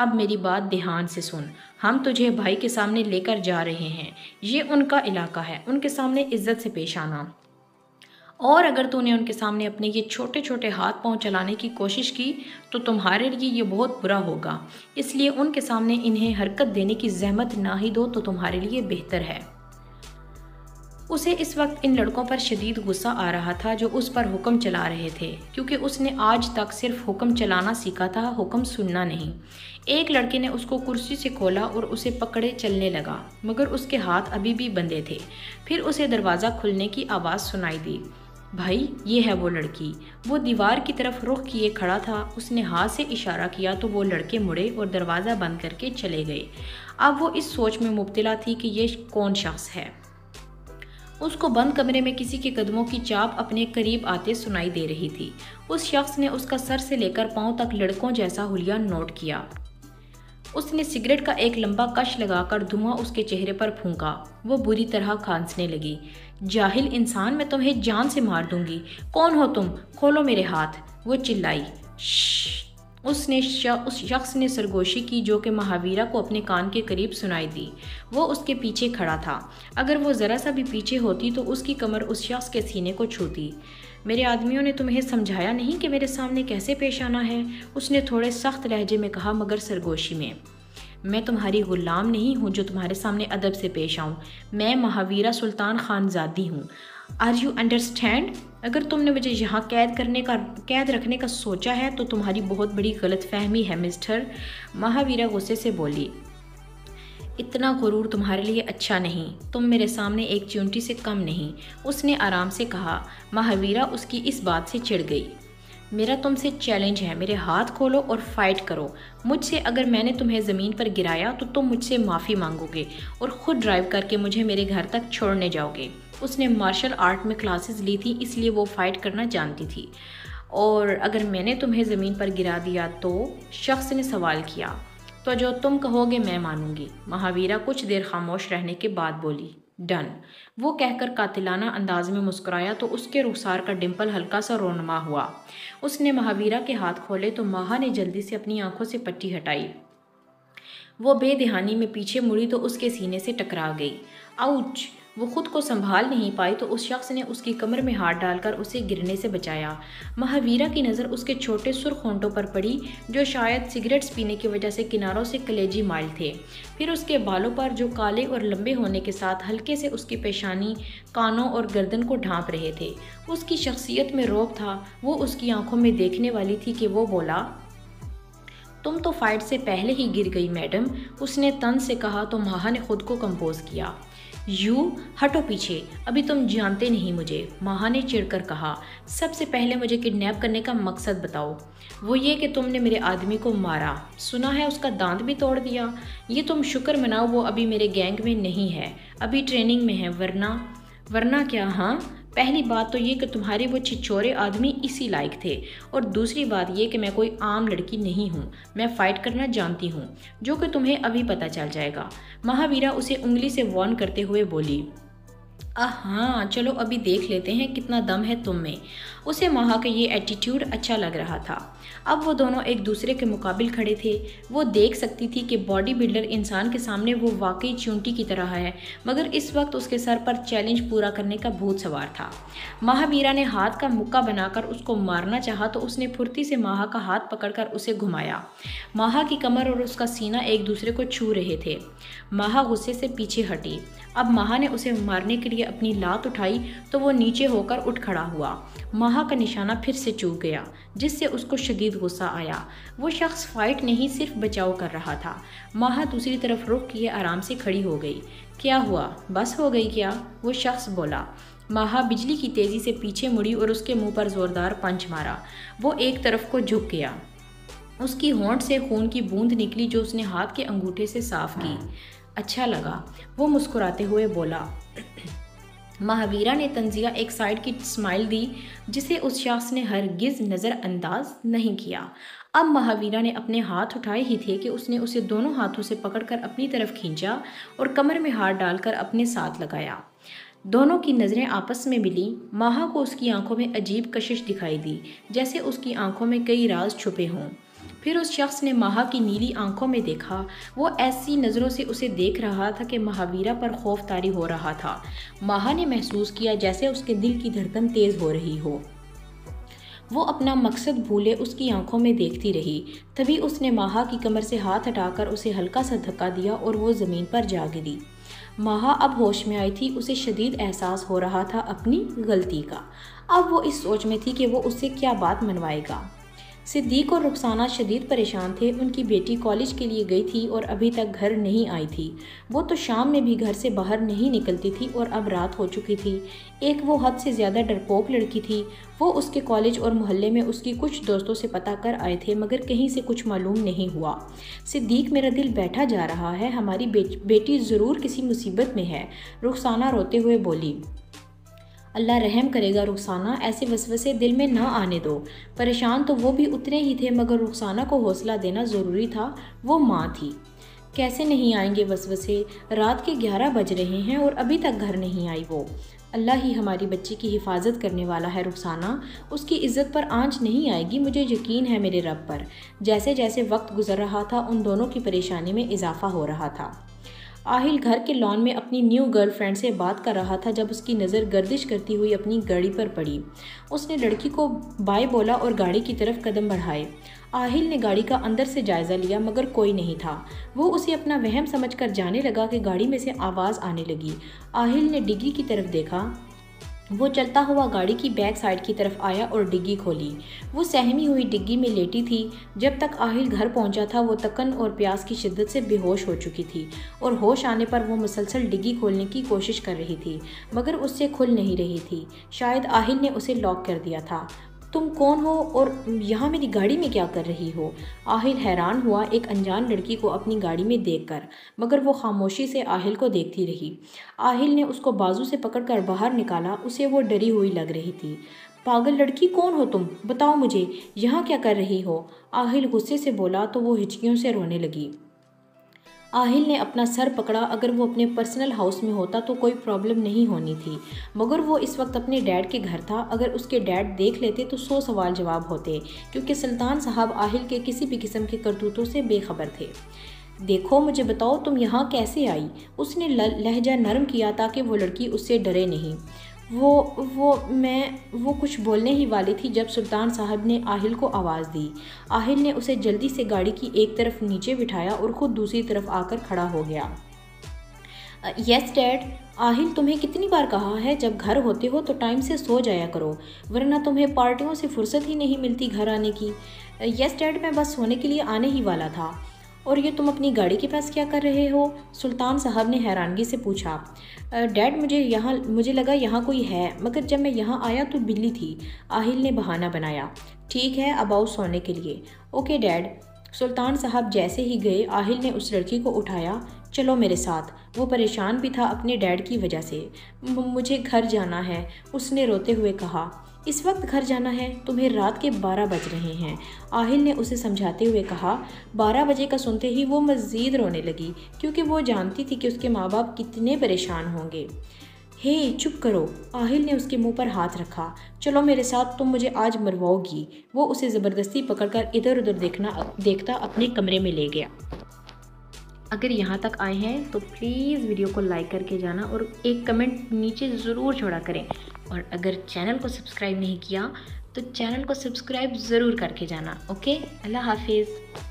اب میری بات دھیان سے سن، ہم تجھے بھائی کے سامنے لے کر جا رہے ہیں، یہ ان کا علاقہ ہے، ان کے سامنے عزت سے پیش آنا، اور اگر تو نے ان کے سامنے اپنے یہ چھوٹے چھوٹے ہاتھ پاؤں چلانے کی کوشش کی تو تمہارے لیے یہ بہت برا ہوگا، اس لیے ان کے سامنے انہیں حرکت دینے کی زحمت نہ ہی دو تو تمہارے لیے بہتر ہے۔ اسے اس وقت ان لڑکوں پر شدید غصہ آ رہا تھا جو اس پر حکم چلا رہے تھے، کیونکہ اس نے آج تک صرف حکم چلانا سیکھا تھا، حکم سننا نہیں۔ ایک لڑکے نے اس کو کرسی سے کھولا اور اسے پکڑے چلنے لگا، مگر اس کے ہاتھ ابھی بھی بندھے تھے۔ پھر اسے دروازہ کھلنے کی آواز سنائی دی۔ بھائی، یہ ہے وہ لڑکی۔ وہ دیوار کی طرف رخ کیے کھڑا تھا، اس نے ہاتھ سے اشارہ کیا تو وہ لڑکے مڑے اور دروازہ بند کر کے چلے گئے۔ اب وہ اس سوچ میں مبتلا تھی کہ یہ کون شخص ہے۔ اس کو بند کمرے میں کسی کے قدموں کی چاپ اپنے قریب آتے سنائی دے رہی تھی۔ اس شخص نے اس کا سر سے لے کر پاؤں تک لڑکوں جیسا حلیہ نوٹ کیا۔ اس نے سگریٹ کا ایک لمبا کش لگا کر دھواں اس کے چہرے پر پھونکا۔ وہ بری طرح کھانسنے لگی۔ جاہل انسان، میں تمہیں جان سے مار دوں گی۔ کون ہو تم؟ کھولو میرے ہاتھ، وہ چلائی۔ شش! اس شخص نے سرگوشی کی جو کہ مہاویرا کو اپنے کان کے قریب سنائی دی۔ وہ اس کے پیچھے کھڑا تھا۔ اگر وہ ذرا سا بھی پیچھے ہوتی تو اس کی کمر اس شخص کے سینے کو چھوتی۔ میرے آدمیوں نے تمہیں سمجھایا نہیں کہ میرے سامنے کیسے پیش آنا ہے؟ اس نے تھوڑے سخت لہجے میں کہا مگر سرگوشی میں۔ میں تمہاری غلام نہیں ہوں جو تمہارے سامنے ادب سے پیش آؤں۔ میں مہاویرا سلطان خانزادی ہوں۔ Are you understand? اگر تم نے مجھے یہاں قید رکھنے کا سوچا ہے تو تمہاری بہت بڑی غلط فہمی ہے مسٹر۔ مہاویرا غصے سے بولی۔ اتنا غرور تمہارے لیے اچھا نہیں، تم میرے سامنے ایک چیونٹی سے کم نہیں، اس نے آرام سے کہا۔ مہاویرا اس کی اس بات سے چڑ گئی۔ میرا تم سے چیلنج ہے، میرے ہاتھ کھولو اور فائٹ کرو مجھ سے۔ اگر میں نے تمہیں زمین پر گرایا تو تم مجھ سے معافی مانگو گے اور خود ڈرائیو کر کے مجھے میرے گھر تک چھوڑنے جاؤ گے۔ اس نے مارشل آرٹ میں کلاسز لی تھی، اس لیے وہ فائٹ کرنا جانتی تھی۔ اور اگر میں نے تمہیں زمین پر گرا دیا تو؟ شخص نے سوال کیا۔ تو جو تم کہو گے میں مانوں گی۔ مہاویرا کچھ دیر خاموش رہنے کے بعد بولی۔ ڈن، وہ کہہ کر قاتلانہ انداز میں مسکرایا تو اس کے رخسار کا ڈمپل ہلکا سا رونما ہوا۔ اس نے مہاویرا کے ہاتھ کھولے تو ماہا نے جلدی سے اپنی آنکھوں سے پٹی ہٹائی۔ وہ بے دہانی میں پیچھے مڑی تو اس کے سینے سے ٹکرا گئی۔ آؤچ! وہ خود کو سنبھال نہیں پائی تو اس شخص نے اس کی کمر میں ہاتھ ڈال کر اسے گرنے سے بچایا۔ مہاویرا کی نظر اس کے چھوٹے سرخ ہونٹوں پر پڑی جو شاید سگریٹس پینے کی وجہ سے کناروں سے کلیجی مائل تھے، پھر اس کے بالوں پر جو کالے اور لمبے ہونے کے ساتھ ہلکے سے اس کی پیشانی، کانوں اور گردن کو ڈھانپ رہے تھے۔ اس کی شخصیت میں رعب تھا۔ وہ اس کی آنکھوں میں دیکھنے والی تھی کہ وہ بولا۔ تم تو فائٹ سے پہلے ہی گر گئی میڈم، اس نے طنز سے کہا تو ماہا نے خود کو کمپوز کیا۔ ہٹو پیچھے، ابھی تم جانتے نہیں مجھے، ماہا نے چڑھ کر کہا۔ سب سے پہلے مجھے کڈنیپ کرنے کا مقصد بتاؤ۔ وہ یہ کہ تم نے میرے آدمی کو مارا، سنا ہے اس کا دانت بھی توڑ دیا۔ یہ تم شکر مناؤ وہ ابھی میرے گینگ میں نہیں ہے، ابھی ٹریننگ میں ہے، ورنہ کیا؟ ہاں، پہلی بات تو یہ کہ تمہارے وہ چھچورے آدمی اسی لائق تھے، اور دوسری بات یہ کہ میں کوئی عام لڑکی نہیں ہوں، میں فائٹ کرنا جانتی ہوں، جو کہ تمہیں ابھی پتہ چل جائے گا۔ مہاویرا اسے انگلی سے وارن کرتے ہوئے بولی۔ ہاں، چلو ابھی دیکھ لیتے ہیں کتنا دم ہے تم میں۔ اسے ماہا کا یہ ایٹیٹیوڈ اچھا لگ رہا تھا۔ اب وہ دونوں ایک دوسرے کے مقابل کھڑے تھے۔ وہ دیکھ سکتی تھی کہ باڈی بلڈر انسان کے سامنے وہ واقعی چونٹی کی طرح ہے، مگر اس وقت اس کے سر پر چیلنج پورا کرنے کا بھوت سوار تھا۔ مہاویرا نے ہاتھ کا مکہ بنا کر اس کو مارنا چاہا تو اس نے پھرتی سے ماہا کا ہاتھ پکڑ کر اسے گھمایا۔ ماہا کی کمر اور اس کا سینہ ایک دوسرے کو چھو رہے تھے۔ ماہا غصے سے پیچھے ہٹی۔ اب ماہا نے اسے مارنے کے لیے اپنی لات اٹھائی تو وہ نیچے ہو کر اٹھ کھڑا ہوا۔ ماہا کا نشانہ پھر سے چوک گیا، جس سے اس کو شدید غصہ آیا۔ وہ شخص فائٹ نہیں صرف بچاؤ کر رہا تھا۔ ماہا دوسری طرف رخ کیے آرام سے کھڑی ہو گئی۔ کیا ہوا؟ بس ہو گئی کیا؟ وہ شخص بولا۔ ماہا بجلی کی تیزی سے پیچھے مڑی اور اس کے منہ پر زوردار پنچ مارا۔ وہ ایک طرف کو جھک گیا۔ اس کی ہونٹ سے خون کی بوند نکلی جو اس نے ہاتھ کے انگوٹھے سے صاف کی۔ اچھا لگا، وہ مسکراتے ہوئے بولا۔ مہاویرا نے طنزیہ ایک سائڈ کی اسمائل دی جسے اس شخص نے ہرگز نظر انداز نہیں کیا۔ اب مہاویرا نے اپنے ہاتھ اٹھائے ہی تھے کہ اس نے اسے دونوں ہاتھوں سے پکڑ کر اپنی طرف کھینچا اور کمر میں ہاتھ ڈال کر اپنے ساتھ لگایا۔ دونوں کی نظریں آپس میں ملیں۔ ماہا کو اس کی آنکھوں میں عجیب کشش دکھائی دی، جیسے اس کی آنکھوں میں کئی راز چھپے ہوں۔ پھر اس شخص نے ماہا کی نیلی آنکھوں میں دیکھا۔ وہ ایسی نظروں سے اسے دیکھ رہا تھا کہ مہاویرا پر خوف طاری ہو رہا تھا۔ ماہا نے محسوس کیا جیسے اس کے دل کی دھڑکن تیز ہو رہی ہو۔ وہ اپنا مقصد بھولے اس کی آنکھوں میں دیکھتی رہی۔ تبھی اس نے ماہا کی کمر سے ہاتھ ہٹا کر اسے ہلکا سا دھکا دیا اور وہ زمین پر جا گری۔ ماہا اب ہوش میں آئی تھی۔ اسے شدید احساس ہو رہا تھا اپنی غلطی کا۔ اب وہ اس سوچ میں تھی کہ وہ اس سے کیا بات منوائے گا۔ صدیق اور رخسانہ شدید پریشان تھے۔ ان کی بیٹی کالج کے لیے گئی تھی اور ابھی تک گھر نہیں آئی تھی۔ وہ تو شام میں بھی گھر سے باہر نہیں نکلتی تھی اور اب رات ہو چکی تھی۔ ایک وہ حد سے زیادہ ڈرپوک لڑکی تھی۔ وہ اس کے کالج اور محلے میں اس کی کچھ دوستوں سے پتہ کر آئے تھے مگر کہیں سے کچھ معلوم نہیں ہوا۔ صدیق میرا دل بیٹھا جا رہا ہے، ہماری بیٹی ضرور کسی مصیبت میں ہے، رخسانہ روتے ہوئے بولی۔ اللہ رحم کرے گا رخسانہ، ایسے وسوسے دل میں نہ آنے دو۔ پریشان تو وہ بھی اتنے ہی تھے مگر رخسانہ کو حوصلہ دینا ضروری تھا، وہ ماں تھی۔ کیسے نہیں آئیں گے وسوسے؟ رات کے 11 بج رہے ہیں اور ابھی تک گھر نہیں آئی وہ۔ اللہ ہی ہماری بچی کی حفاظت کرنے والا ہے رخسانہ، اس کی عزت پر آنچ نہیں آئے گی، مجھے یقین ہے میرے رب پر۔ جیسے جیسے وقت گزر رہا تھا ان دونوں کی پریشانی میں اضافہ ہو رہا تھا۔ آہل گھر کے لان میں اپنی نیو گرل فرینڈ سے بات کر رہا تھا جب اس کی نظر گردش کرتی ہوئی اپنی گاڑی پر پڑی۔ اس نے لڑکی کو بائے بولا اور گاڑی کی طرف قدم بڑھائے۔ آہل نے گاڑی کا اندر سے جائزہ لیا مگر کوئی نہیں تھا۔ وہ اسے اپنا وہم سمجھ کر جانے لگا کہ گاڑی میں سے آواز آنے لگی۔ آہل نے ڈگی کی طرف دیکھا۔ وہ چلتا ہوا گاڑی کی بیک سائڈ کی طرف آیا اور ڈگی کھولی۔ وہ سہمی ہوئی ڈگی میں لیٹی تھی۔ جب تک آہل گھر پہنچا تھا وہ تکن اور پیاس کی شدت سے بے ہوش ہو چکی تھی اور ہوش آنے پر وہ مسلسل ڈگی کھولنے کی کوشش کر رہی تھی مگر اس سے کھل نہیں رہی تھی۔ شاید آہل نے اسے لاک کر دیا تھا۔ تم کون ہو اور یہاں میری گاڑی میں کیا کر رہی ہو؟ آہل حیران ہوا ایک انجان لڑکی کو اپنی گاڑی میں دیکھ کر مگر وہ خاموشی سے آہل کو دیکھتی رہی۔ آہل نے اس کو بازو سے پکڑ کر باہر نکالا۔ اسے وہ ڈری ہوئی لگ رہی تھی۔ پاگل لڑکی، کون ہو تم؟ بتاؤ مجھے، یہاں کیا کر رہی ہو؟ آہل غصے سے بولا تو وہ ہچکیوں سے رونے لگی۔ آہل نے اپنا سر پکڑا۔ اگر وہ اپنے پرسنل ہاؤس میں ہوتا تو کوئی پرابلم نہیں ہونی تھی مگر وہ اس وقت اپنے ڈیڈ کے گھر تھا۔ اگر اس کے ڈیڈ دیکھ لیتے تو 100 سوال جواب ہوتے کیونکہ سلطان صاحب آہل کے کسی بھی قسم کے کرتوتوں سے بے خبر تھے۔ دیکھو مجھے بتاؤ تم یہاں کیسے آئی؟ اس نے لہجہ نرم کیا تاکہ وہ لڑکی اس سے ڈرے نہیں۔ وہ کچھ بولنے ہی والی تھی جب سلطان صاحب نے آہل کو آواز دی۔ آہل نے اسے جلدی سے گاڑی کی ایک طرف نیچے بٹھایا اور خود دوسری طرف آ کر کھڑا ہو گیا۔ یس ڈیڈ۔ آہل تمہیں کتنی بار کہا ہے جب گھر ہوتے ہو تو ٹائم سے سو جایا کرو ورنہ تمہیں پارٹیوں سے فرصت ہی نہیں ملتی گھر آنے کی۔ یس ڈیڈ، میں بس سونے کے لیے آنے ہی والا تھا۔ اور یہ تم اپنی گاڑی کے پاس کیا کر رہے ہو؟ سلطان صاحب نے حیرانگی سے پوچھا۔ ڈیڈ مجھے لگا یہاں کوئی ہے مگر جب میں یہاں آیا تو بلی تھی، آہل نے بہانہ بنایا۔ ٹھیک ہے اب آؤ سونے کے لیے۔ Okay dead. سلطان صاحب جیسے ہی گئے آہل نے اس لڑکی کو اٹھایا۔ چلو میرے ساتھ۔ وہ پریشان بھی تھا اپنے ڈیڈ کی وجہ سے۔ مجھے گھر جانا ہے، اس نے روتے ہوئے کہا۔ اس وقت گھر جانا ہے؟ تمہیں رات کے 12 بج رہے ہیں، آہل نے اسے سمجھاتے ہوئے کہا۔ 12 بجے کا سنتے ہی وہ مزید رونے لگی کیونکہ وہ جانتی تھی کہ اس کے ماں باپ کتنے پریشان ہوں گے۔ ہے چپ کرو، آہل نے اس کے منہ پر ہاتھ رکھا۔ چلو میرے ساتھ، تم مجھے آج مرواؤ گی۔ وہ اسے زبردستی پکڑ کر ادھر ادھر دیکھتا اپنے کمرے میں لے گیا۔ اگر یہاں تک آئے ہیں تو پلیز ویڈیو کو لائک کر کے جانا اور ایک کمنٹ نیچے ضرور چھوڑا کریں، اور اگر چینل کو سبسکرائب نہیں کیا تو چینل کو سبسکرائب ضرور کر کے جانا۔ اوکے، اللہ حافظ۔